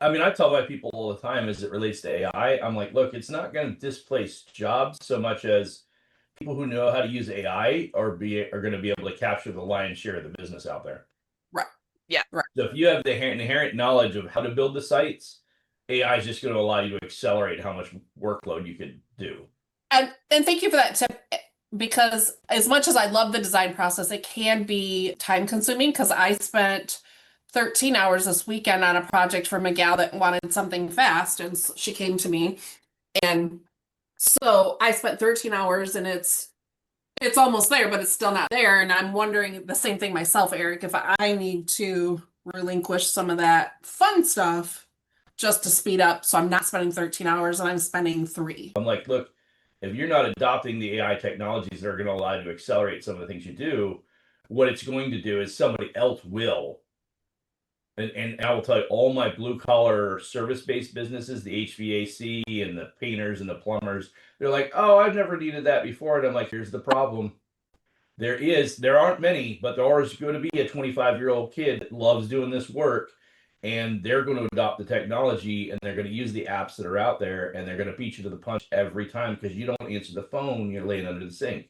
I mean, I tell my people all the time as it relates to AI, I'm like, look, it's not going to displace jobs so much as people who know how to use AI are going to be able to capture the lion's share of the business out there. Right. Yeah. Right. So if you have the inherent knowledge of how to build the sites, AI is just going to allow you to accelerate how much workload you could do. And thank you for that tip, because as much as I love the design process, it can be time consuming because I spent 13 hours this weekend on a project for a gal that wanted something fast, and she came to me, and so I spent 13 hours, and it's almost there, but it's still not there. And I'm wondering the same thing myself, Eric, if I need to relinquish some of that fun stuff just to speed up so I'm not spending 13 hours and I'm spending 3. I'm like, look, if you're not adopting the AI technologies that are going to allow you to accelerate some of the things you do, what it's going to do is somebody else will. And I will tell you, all my blue collar service based businesses, the HVAC and the painters and the plumbers, they're like, oh, I've never needed that before. And I'm like, here's the problem. There aren't many, but there is going to be a 25-year-old kid that loves doing this work, and they're going to adopt the technology and they're going to use the apps that are out there, and they're going to beat you to the punch every time because you don't answer the phone, you're laying under the sink.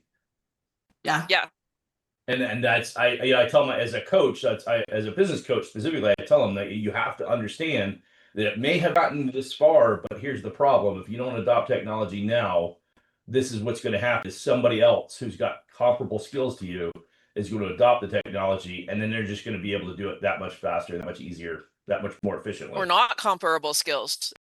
Yeah. Yeah. And that's I tell my as a coach, as a business coach specifically, I tell them that you have to understand that it may have gotten this far, but here's the problem: if you don't adopt technology now, this is what's going to happen. Is somebody else who's got comparable skills to you is going to adopt the technology, and then they're just going to be able to do it that much faster, that much easier, that much more efficiently. Or not comparable skills.